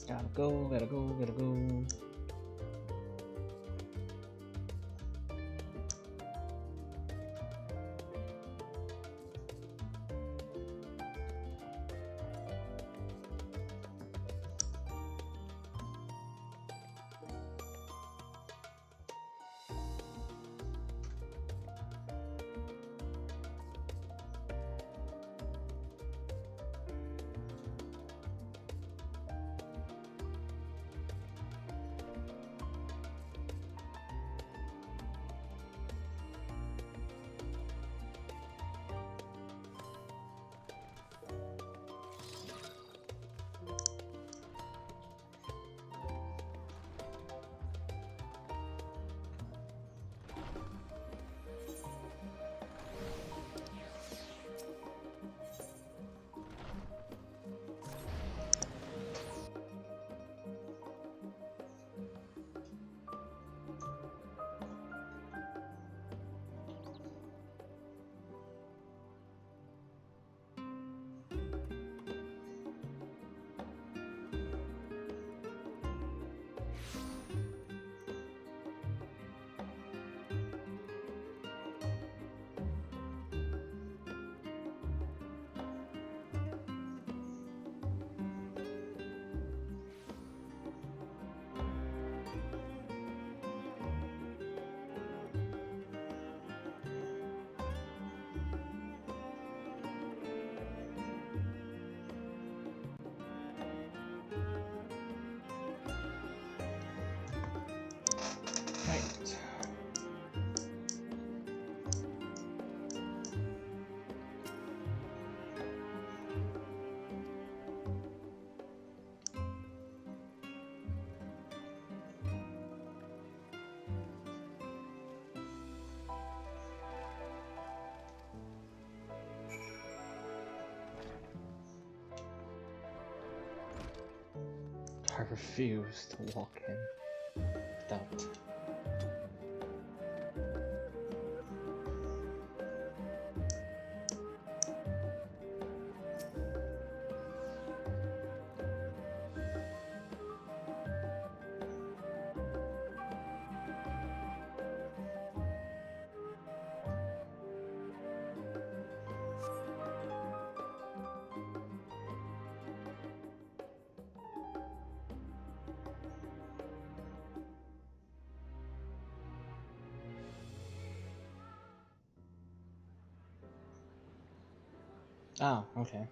Gotta go, gotta go, gotta go. Right. I refuse to walk in without. Oh, okay.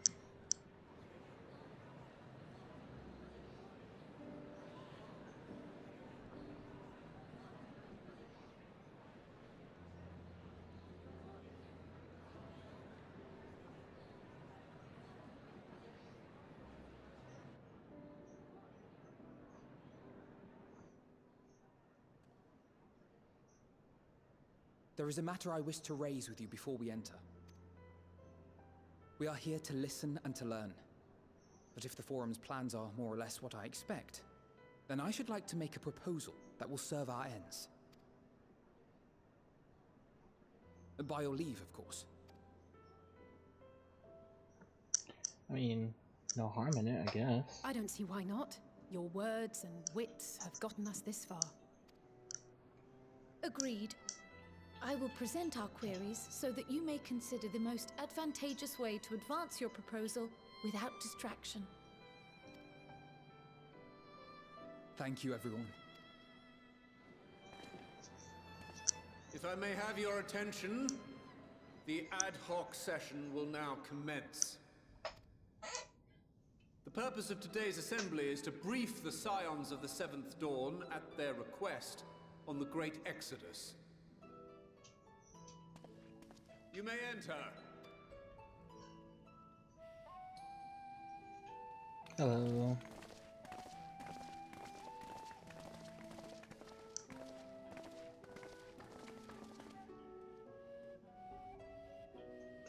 There is a matter I wish to raise with you before we enter. We are here to listen and to learn. But if the Forum's plans are more or less what I expect, then I should like to make a proposal that will serve our ends. By your leave, of course. I mean, no harm in it, I guess. I don't see why not. Your words and wits have gotten us this far. Agreed. I will present our queries so that you may consider the most advantageous way to advance your proposal without distraction. Thank you, everyone. If I may have your attention, the ad hoc session will now commence. The purpose of today's assembly is to brief the Scions of the Seventh Dawn at their request on the Great Exodus. You may enter. Hello.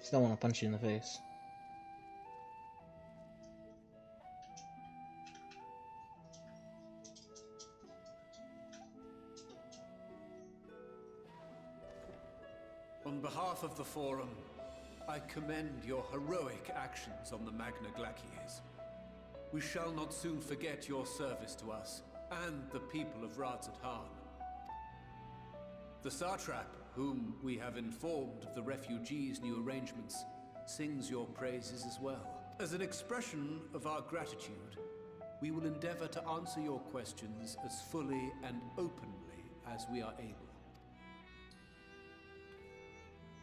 Still want to punch you in the face. On behalf of the Forum, I commend your heroic actions on the Magna Glacies. we shall not soon forget your service to us and the people of Radzat-Han. The Satrap, whom we have informed of the refugees' new arrangements, sings your praises as well. As an expression of our gratitude, we will endeavor to answer your questions as fully and openly as we are able.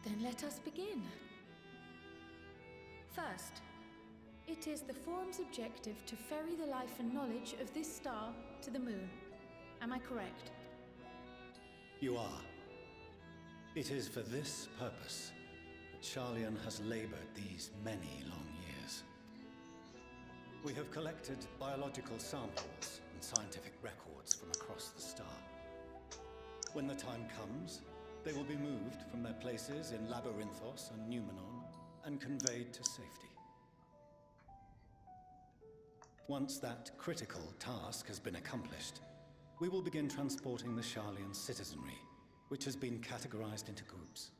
Then let us begin. First, it is the Forum's objective to ferry the life and knowledge of this star to the moon. Am I correct? You are. It is for this purpose that Sharlayan has labored these many long years. We have collected biological samples and scientific records from across the star. When the time comes, they will be moved from their places in Labyrinthos and Numenon and conveyed to safety. Once that critical task has been accomplished, we will begin transporting the Sharlayan citizenry, which has been categorized into groups.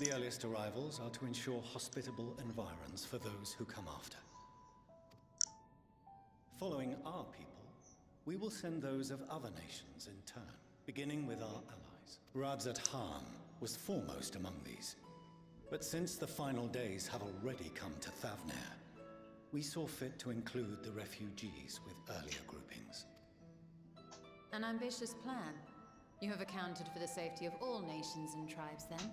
The earliest arrivals are to ensure hospitable environs for those who come after. Following our people, we will send those of other nations in turn, beginning with our allies. Radzat-Han was foremost among these. But since the final days have already come to Thavnair, we saw fit to include the refugees with earlier groupings. An ambitious plan. You have accounted for the safety of all nations and tribes, then?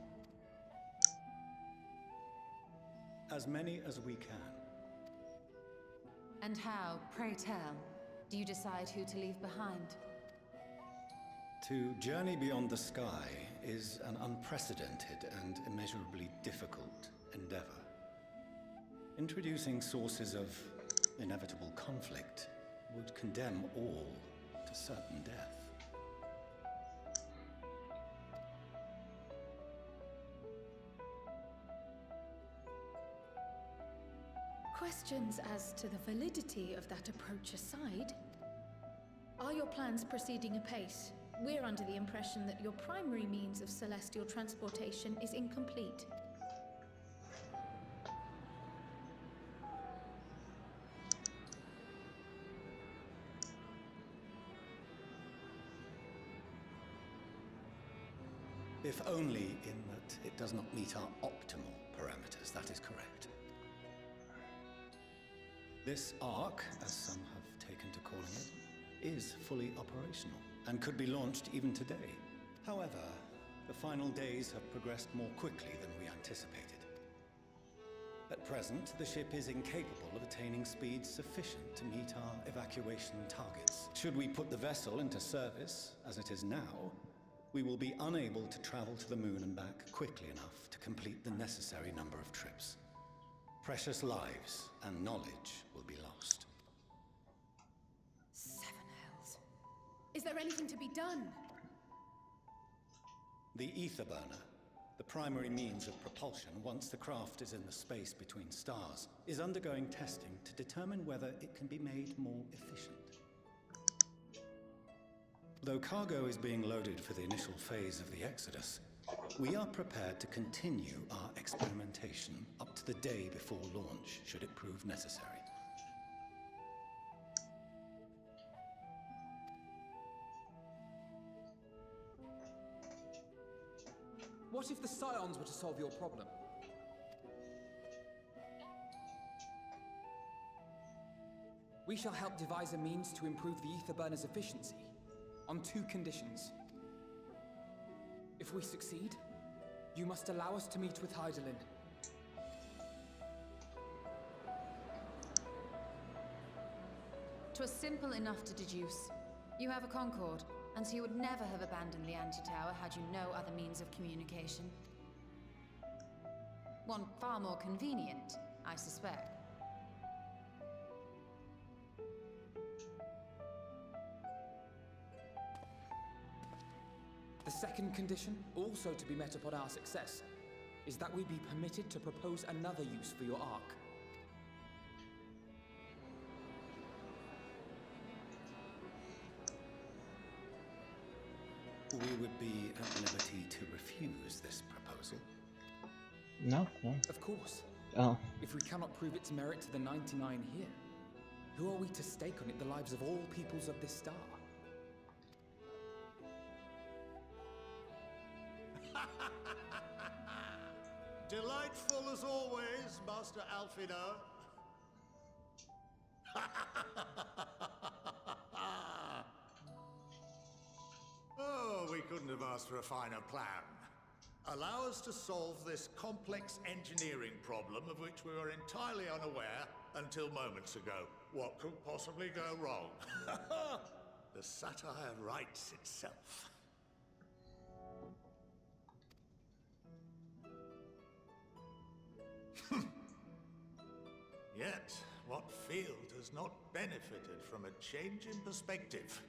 As many as we can. And how, pray tell, do you decide who to leave behind? To journey beyond the sky is an unprecedented and immeasurably difficult endeavor. Introducing sources of inevitable conflict would condemn all to certain death. Questions as to the validity of that approach aside, are your plans proceeding apace? We're under the impression that your primary means of celestial transportation is incomplete. If only in that it does not meet our optimal parameters, that is correct. This arc, as some have taken to calling it, is fully operational and could be launched even today. However, the final days have progressed more quickly than we anticipated. At present, the ship is incapable of attaining speeds sufficient to meet our evacuation targets. Should we put the vessel into service, as it is now, we will be unable to travel to the moon and back quickly enough to complete the necessary number of trips. Precious lives and knowledge will be lost. Seven hells. Is there anything to be done? The ether burner, the primary means of propulsion once the craft is in the space between stars, is undergoing testing to determine whether it can be made more efficient. Though cargo is being loaded for the initial phase of the Exodus, we are prepared to continue our experimentation up to the day before launch, should it prove necessary. What if the Scions were to solve your problem? We shall help devise a means to improve the ether burner's efficiency, on two conditions. If we succeed, you must allow us to meet with Hydaelyn. "'Twas simple enough to deduce. You have a Concord, and so you would never have abandoned the Anti-Tower had you no other means of communication. One far more convenient, I suspect. The second condition, also to be met upon our success, is that we be permitted to propose another use for your Ark. We would be at liberty to refuse this proposal. No, no. Of course, Oh, if we cannot prove its merit to the 99 here. Who are we to stake on it the lives of all peoples of this star? Delightful as always, Master Alfino. Oh, we couldn't have asked for a finer plan. Allow us to solve this complex engineering problem of which we were entirely unaware until moments ago. What could possibly go wrong? The satire writes itself. Yet, what field has not benefited from a change in perspective?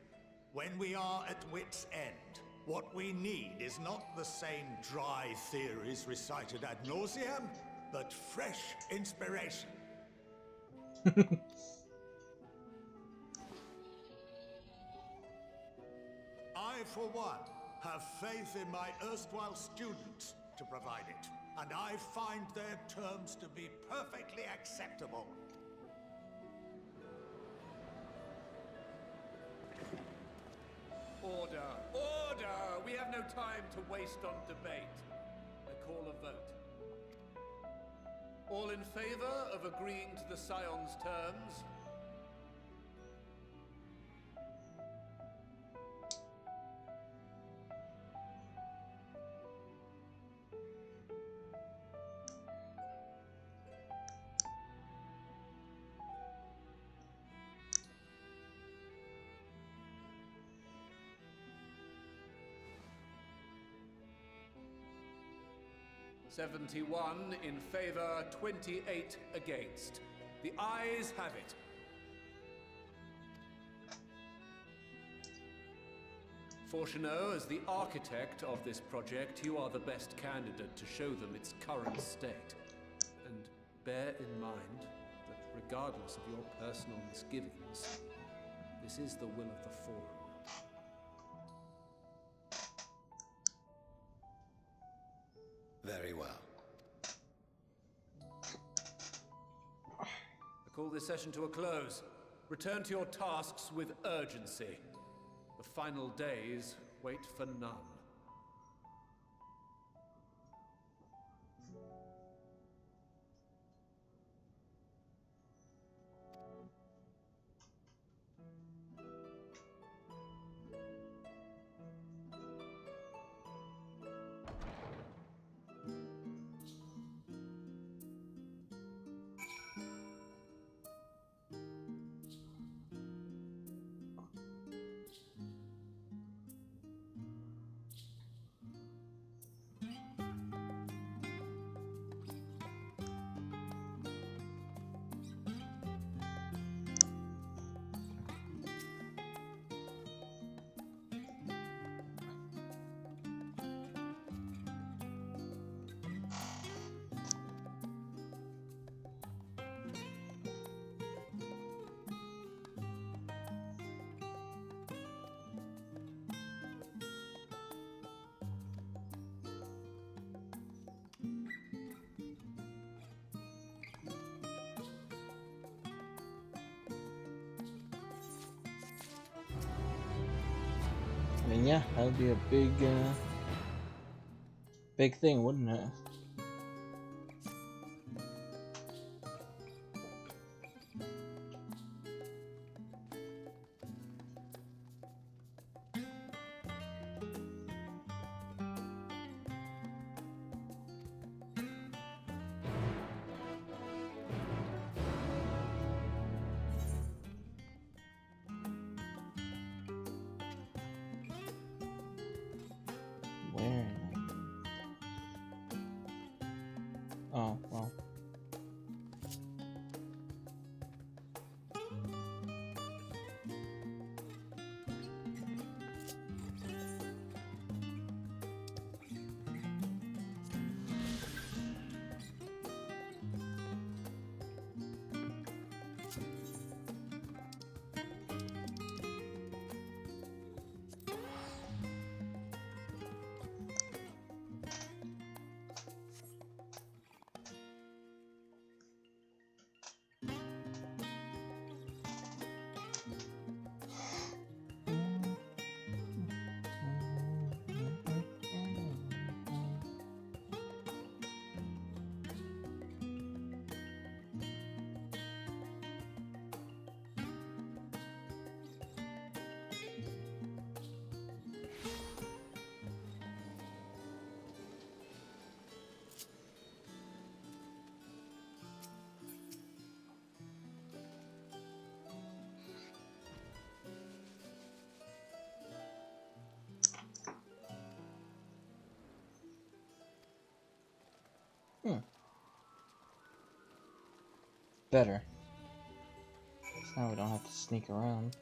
When we are at wit's end, what we need is not the same dry theories recited ad nauseam, but fresh inspiration. I, for one, have faith in my erstwhile students to provide it, and I find their terms to be perfectly acceptable. Order! Order! We have no time to waste on debate. I call a vote. All in favor of agreeing to the Scion's terms? "71 in favor, 28 against. The ayes have it. Fortuneau, as the architect of this project, you are the best candidate to show them its current state. And bear in mind that regardless of your personal misgivings, this is the will of the Forum. Very well. I call this session to a close. Return to your tasks with urgency. The final days wait for none. I mean, yeah, that would be a big thing, wouldn't it? Where? Oh, well. Hmm. Better. So now we don't have to sneak around.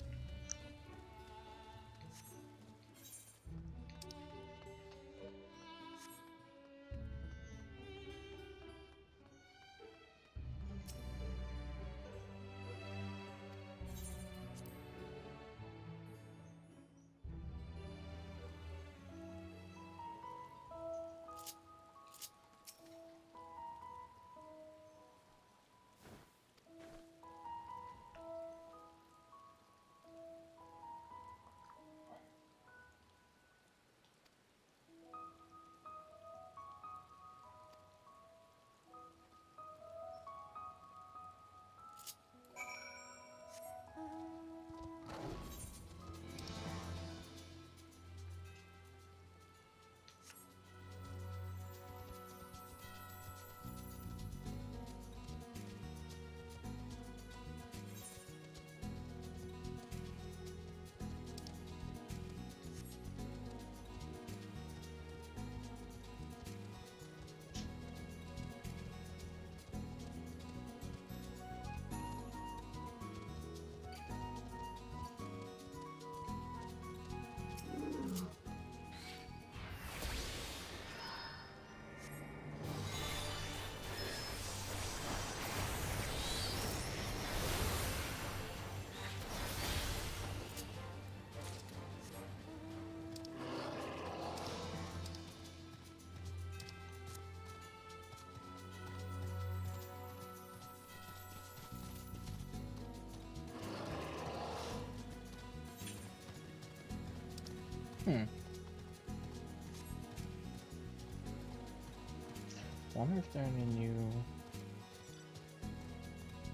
I wonder if there are any new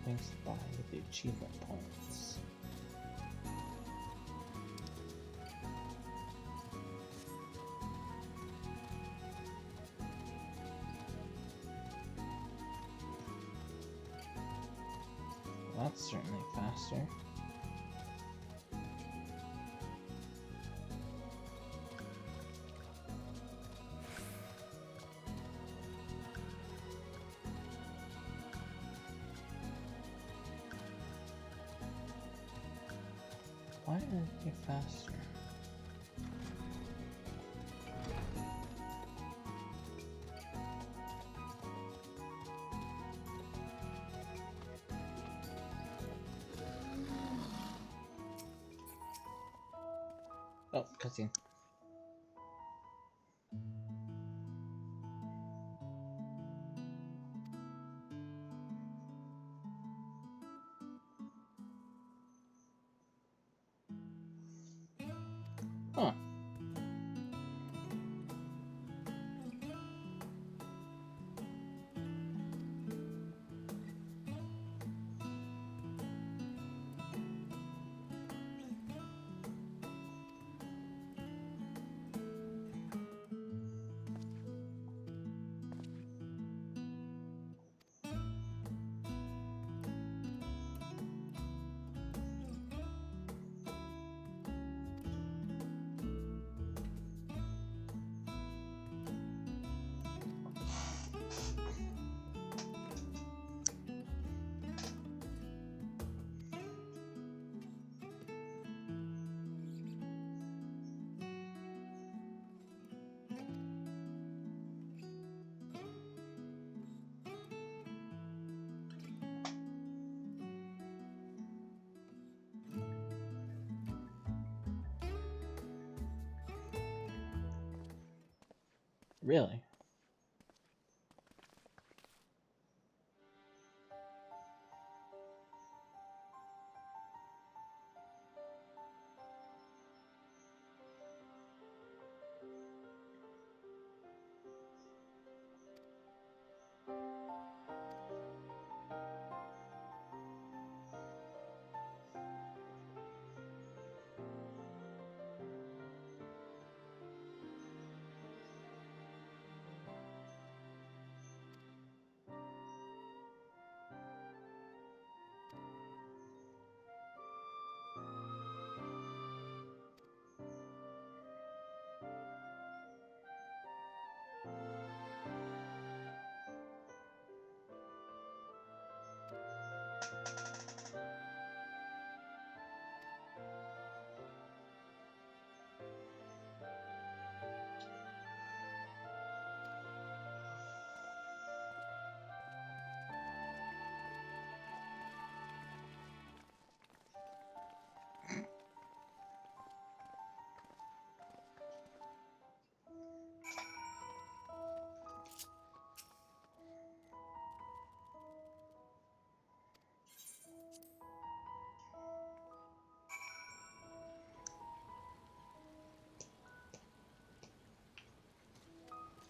things to buy with the achievement points. Well, that's certainly faster. Why did it get faster? Oh, cutscene. Huh. Really?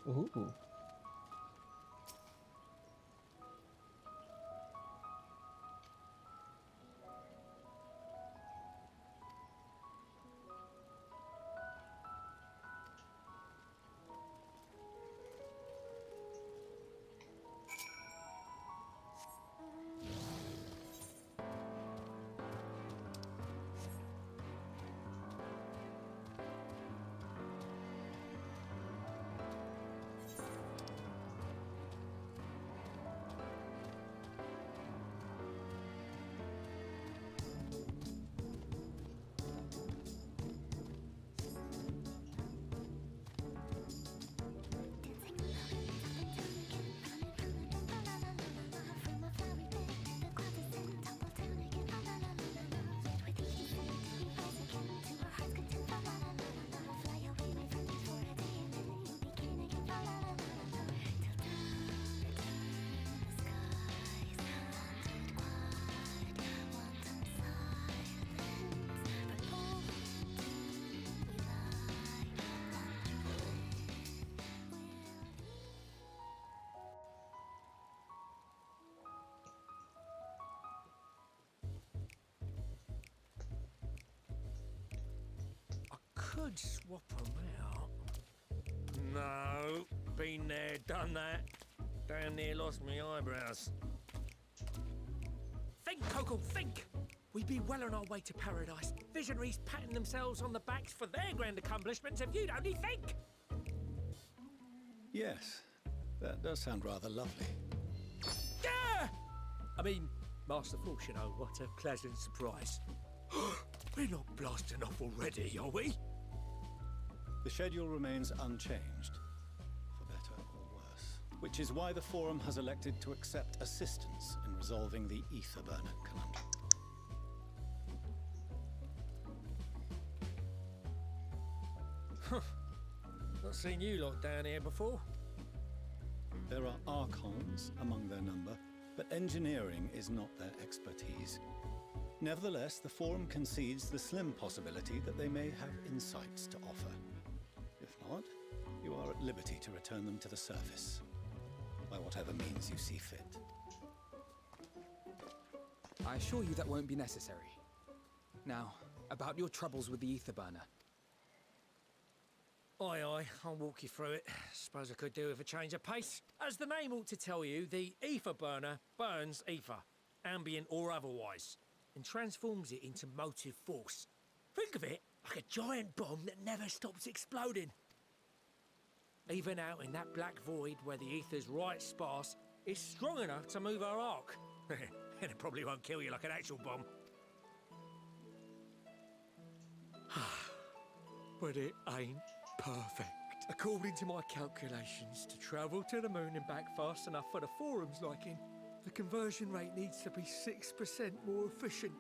Ooh. Could swap them out. No, been there, done that. Damn near lost me eyebrows. Think, Coco, think! We'd be well on our way to paradise. Visionaries patting themselves on the backs for their grand accomplishments if you'd only think! Yes, that does sound rather lovely. Yeah! I mean, Master Force, you know, what a pleasant surprise. We're not blasting off already, are we? The schedule remains unchanged, for better or worse. Which is why the Forum has elected to accept assistance in resolving the ether burner conundrum. Not seen you lot down here before. There are archons among their number, but engineering is not their expertise. Nevertheless, the Forum concedes the slim possibility that they may have insights to offer. If not, you are at liberty to return them to the surface, by whatever means you see fit. I assure you that won't be necessary. Now, about your troubles with the ether burner. Aye, aye, I'll walk you through it. Suppose I could do with a change of pace. As the name ought to tell you, the ether burner burns ether, ambient or otherwise, and transforms it into motive force. Think of it like a giant bomb that never stops exploding. Even out in that black void where the ether's right sparse, it's strong enough to move our arc. And it probably won't kill you like an actual bomb. But it ain't perfect. According to my calculations, to travel to the moon and back fast enough for the Forum's liking, the conversion rate needs to be 6% more efficient.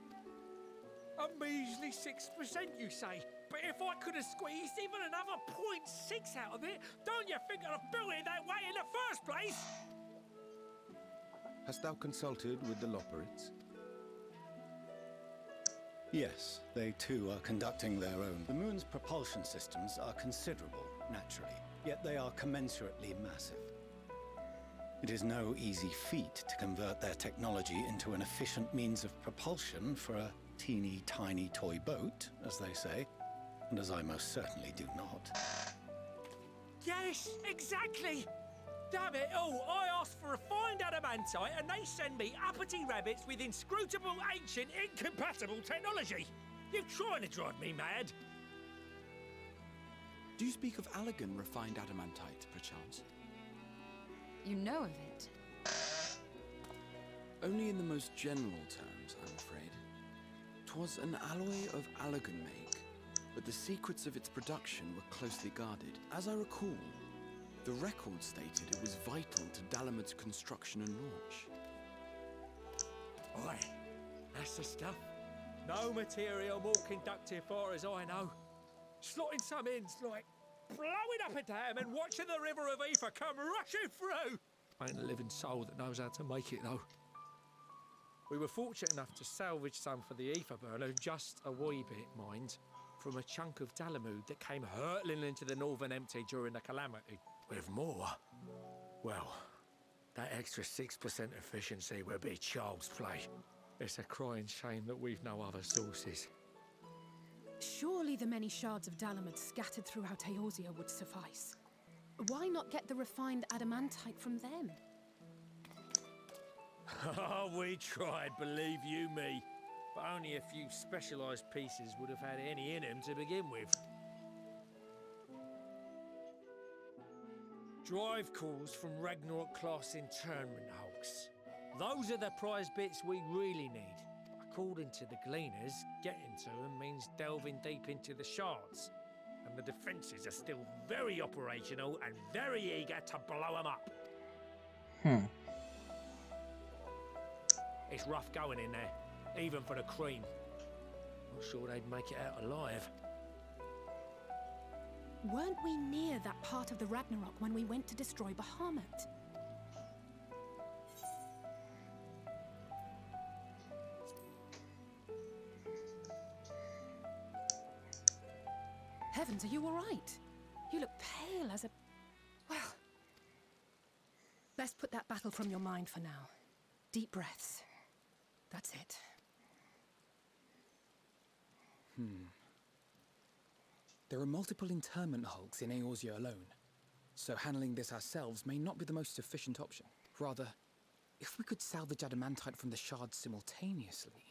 A measly 6%, you say? But if I could have squeezed even another 0.6 out of it, don't you think I'd have built it that way in the first place? Hast thou consulted with the Loperids? Yes, they too are conducting their own. The moon's propulsion systems are considerable, naturally, yet they are commensurately massive. It is no easy feat to convert their technology into an efficient means of propulsion for a teeny tiny toy boat, as they say, and as I most certainly do not. Yes, exactly! Damn it all, I asked for refined adamantite and they send me uppity rabbits with inscrutable, ancient, incompatible technology! You're trying to drive me mad! Do you speak of Allegan refined adamantite, perchance? You know of it? Only in the most general terms, I'm afraid. 'Twas an alloy of Allegan make, but the secrets of its production were closely guarded. As I recall, the record stated it was vital to Dalamud's construction and launch. Aye, that's the stuff. No material more conductive far as I know. Slotting some ins like blowing up a dam and watching the river of ether come rushing through. Ain't a living soul that knows how to make it though. We were fortunate enough to salvage some for the ether burner, just a wee bit, mind, from a chunk of Dalamud that came hurtling into the northern empty during the calamity. With more? Well, that extra 6% efficiency would be child's play. It's a crying shame that we've no other sources. Surely the many shards of Dalamud scattered throughout Eorzea would suffice. Why not get the refined adamantite from them? Oh, we tried, believe you me. But only a few specialised pieces would have had any in them to begin with. Drive cores from Ragnarok-class internment hulks. Those are the prize bits we really need. According to the Gleaners, getting to them means delving deep into the shards. And the defences are still very operational and very eager to blow them up. It's rough going in there, even for the cream. Not sure they'd make it out alive. Weren't we near that part of the Ragnarok when we went to destroy Bahamut? Heavens, are you all right? You look pale as a... Well... Best put that battle from your mind for now. Deep breaths. That's it. There are multiple internment hulks in Eorzea alone, so handling this ourselves may not be the most efficient option. Rather, if we could salvage adamantite from the shards simultaneously...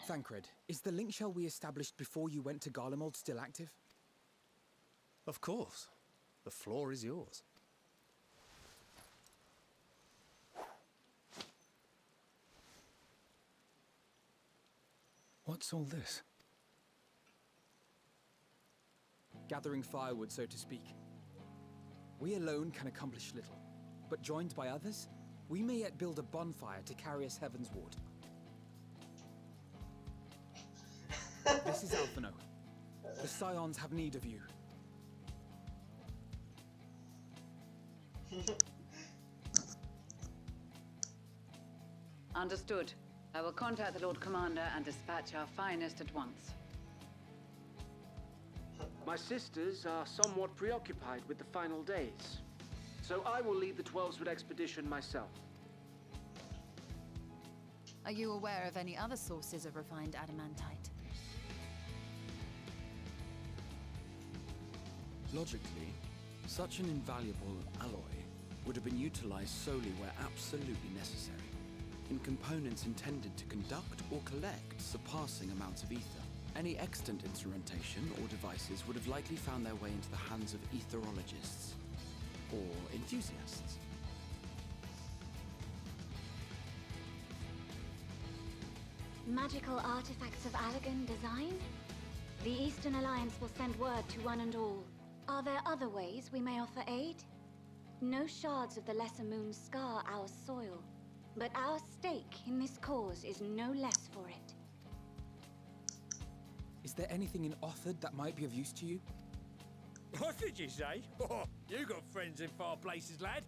Thancred, is the link shell we established before you went to Garlemald still active? Of course. The floor is yours. What's all this? Gathering firewood, so to speak. We alone can accomplish little, but joined by others, we may yet build a bonfire to carry us heavensward. This is Alphino. The Scions have need of you. Understood. I will contact the Lord Commander and dispatch our finest at once. My sisters are somewhat preoccupied with the final days, so I will lead the 12-Sword expedition myself. Are you aware of any other sources of refined adamantite? Logically, such an invaluable alloy would have been utilized solely where absolutely necessary, in components intended to conduct or collect surpassing amounts of ether. Any extant instrumentation or devices would have likely found their way into the hands of etherologists or enthusiasts. Magical artifacts of Allagan design? The Eastern Alliance will send word to one and all. Are there other ways we may offer aid? No shards of the Lesser Moon scar our soil, but our stake in this cause is no less for it. Is there anything in Othard that might be of use to you? What did you say? Oh, you got friends in far places, lad.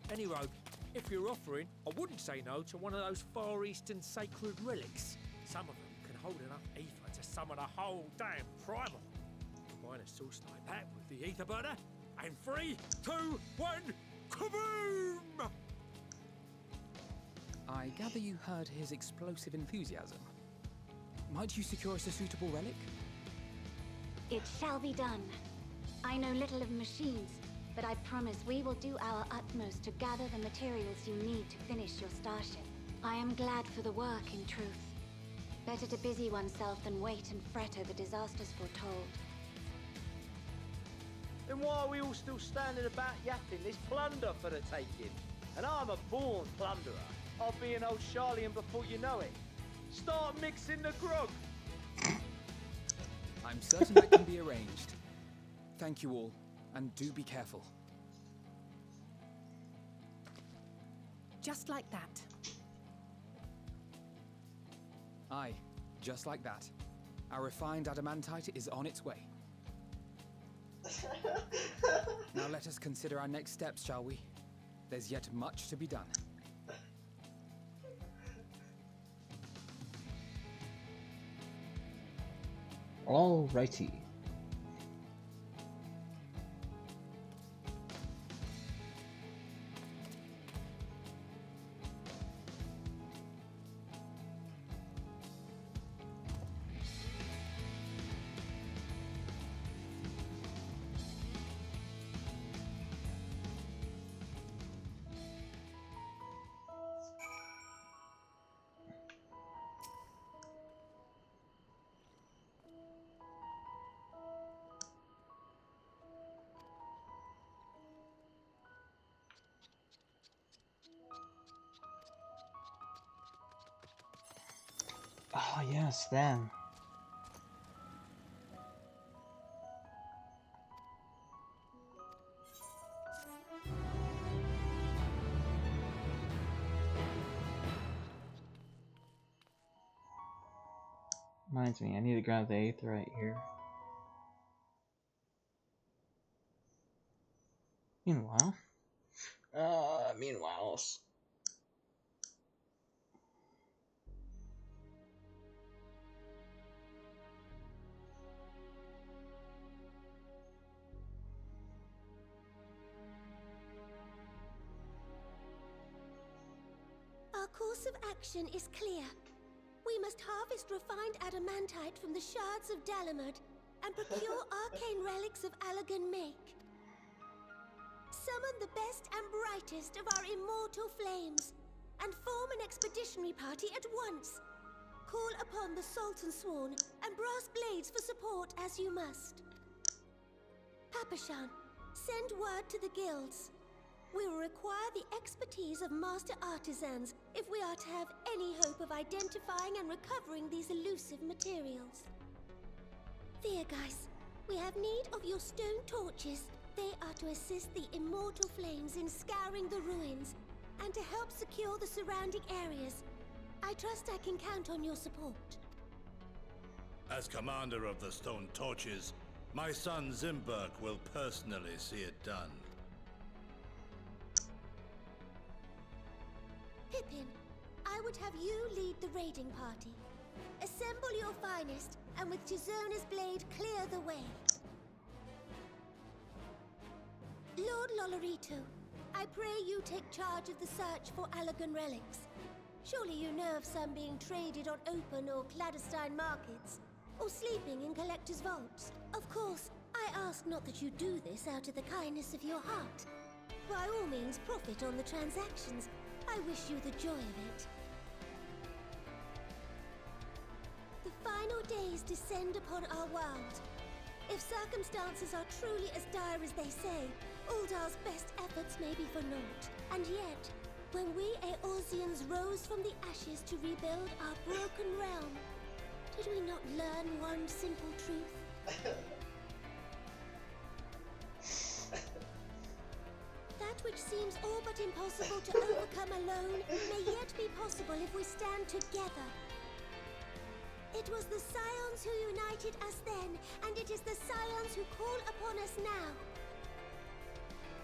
Anyway, if you're offering, I wouldn't say no to one of those Far Eastern sacred relics. Some of them can hold enough ether to summon a whole damn primal. Combine a source like that with the ether burner, and 3, 2, 1, kaboom! I gather you heard his explosive enthusiasm. Might you secure us a suitable relic? It shall be done. I know little of machines, but I promise we will do our utmost to gather the materials you need to finish your starship. I am glad for the work, in truth. Better to busy oneself than wait and fret over disasters foretold. Then why are we all still standing about yapping? There's plunder for the taking. And I'm a born plunderer. I'll be an old Charlian before you know it. Start mixing the grog! I'm certain that can be arranged. Thank you all, and do be careful. Just like that. Aye, just like that. Our refined adamantite is on its way. Now let us consider our next steps, shall we? There's yet much to be done. Alrighty. Oh, yes, them. Reminds me, I need to grab the 8th right here. Meanwhile, Our course of action is clear. We must harvest refined adamantite from the shards of Dalamud and procure arcane relics of Allagan make. Summon the best and brightest of our immortal flames and form an expeditionary party at once. Call upon the Sultan Sworn and Brass Blades for support as you must. Papashan, send word to the guilds. We will require the expertise of master artisans if we are to have any hope of identifying and recovering these elusive materials. Viergeist, we have need of your stone torches. They are to assist the immortal flames in scouring the ruins and to help secure the surrounding areas. I trust I can count on your support. As commander of the Stone Torches, my son Zimberk will personally see it done. Pippin, I would have you lead the raiding party. Assemble your finest, and with Chizona's blade clear the way. Lord Lolorito, I pray you take charge of the search for Allagan relics. Surely you know of some being traded on open or clandestine markets, or sleeping in collectors' vaults. Of course, I ask not that you do this out of the kindness of your heart. By all means, profit on the transactions. I wish you the joy of it. The final days descend upon our world. If circumstances are truly as dire as they say, Uldar's best efforts may be for naught. And yet, when we Eorzeans rose from the ashes to rebuild our broken realm, did we not learn one simple truth? That which seems all but impossible to overcome alone may yet be possible if we stand together. It was the Scions who united us then, and it is the Scions who call upon us now.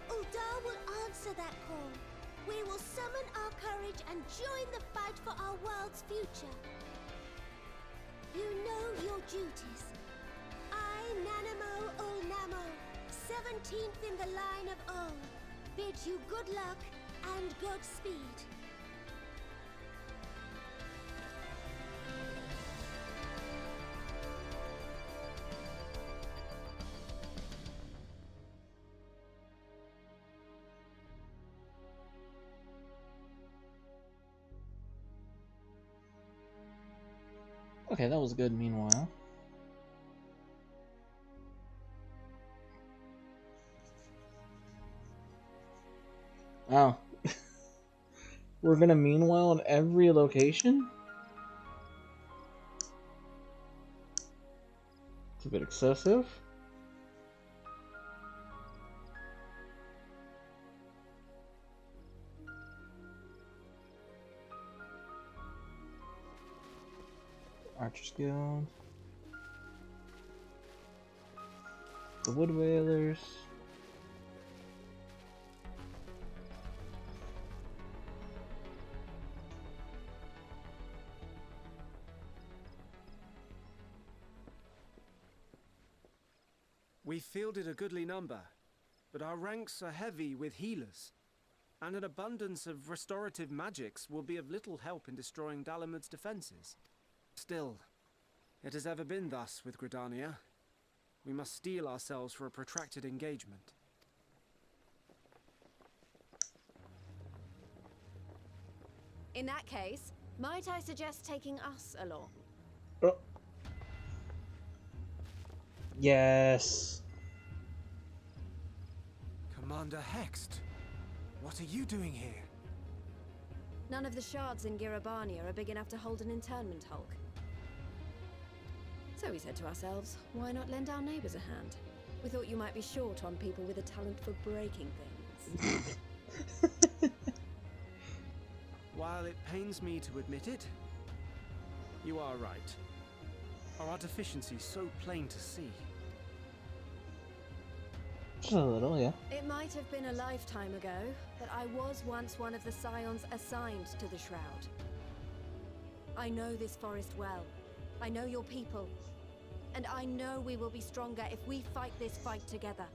Uldar will answer that call. We will summon our courage and join the fight for our world's future. You know your duties. I, Nanamo Ulnamo, 17th in the line of Ul, bid you good luck and good speed. Okay, that was good. Meanwhile, oh, we're gonna meanwhile in every location? It's a bit excessive. Archers Guild, the Wood Whalers, We fielded a goodly number, but our ranks are heavy with healers, and an abundance of restorative magics will be of little help in destroying Dalamud's defenses. Still, it has ever been thus with Gridania. We must steel ourselves for a protracted engagement. In that case, might I suggest taking us along? Yes. Commander Hext, what are you doing here? None of the shards in Girabania are big enough to hold an internment hulk. So we said to ourselves, why not lend our neighbors a hand? We thought you might be short on people with a talent for breaking things. While it pains me to admit it, you are right. Our deficiency's so plain to see. Just a little, yeah. It might have been a lifetime ago, but I was once one of the scions assigned to the Shroud. I know this forest well. I know your people. And I know we will be stronger if we fight this fight together.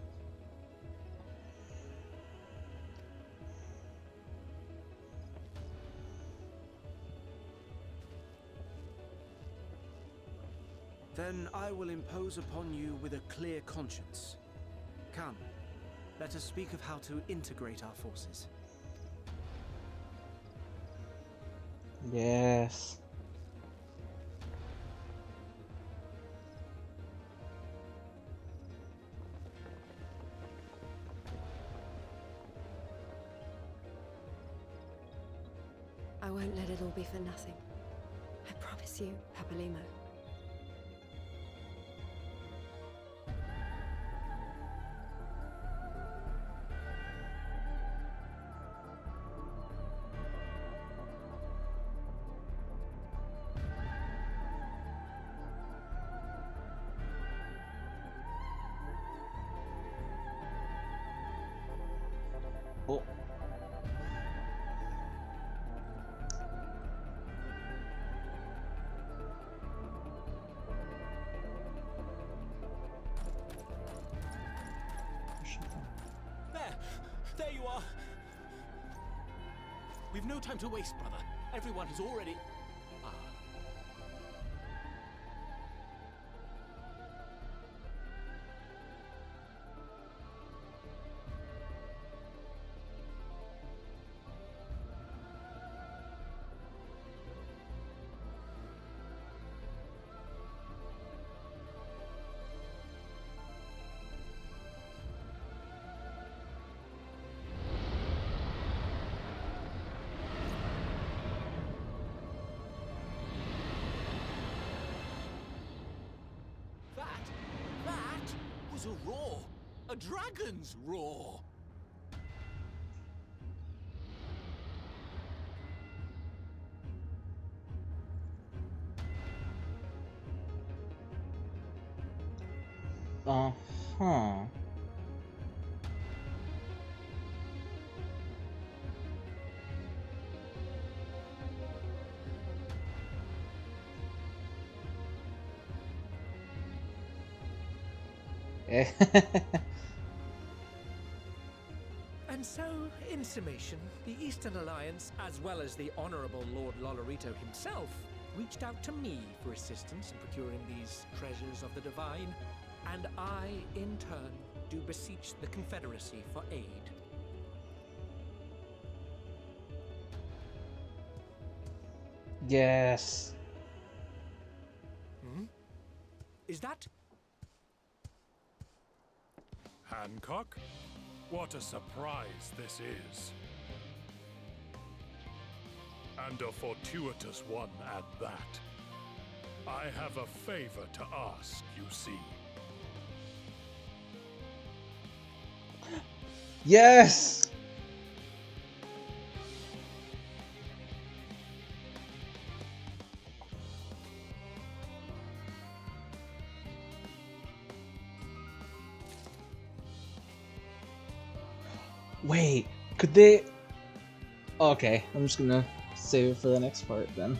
Then I will impose upon you with a clear conscience. Come, let us speak of how to integrate our forces. Yes. I won't let it all be for nothing. I promise you, Papalimo. Oh. There you are! We've no time to waste, brother. Everyone has already... Ah. That was a roar! A dragon's roar! Uh-huh. And so, in summation, the Eastern Alliance, as well as the Honourable Lord Lolorito himself, reached out to me for assistance in procuring these treasures of the divine, and I, in turn, do beseech the Confederacy for aid. Yes. Hmm? Is that... Hancock? What a surprise this is. And a fortuitous one at that. I have a favor to ask, you see. Yes! Wait, could they... Okay, I'm just gonna save it for the next part then.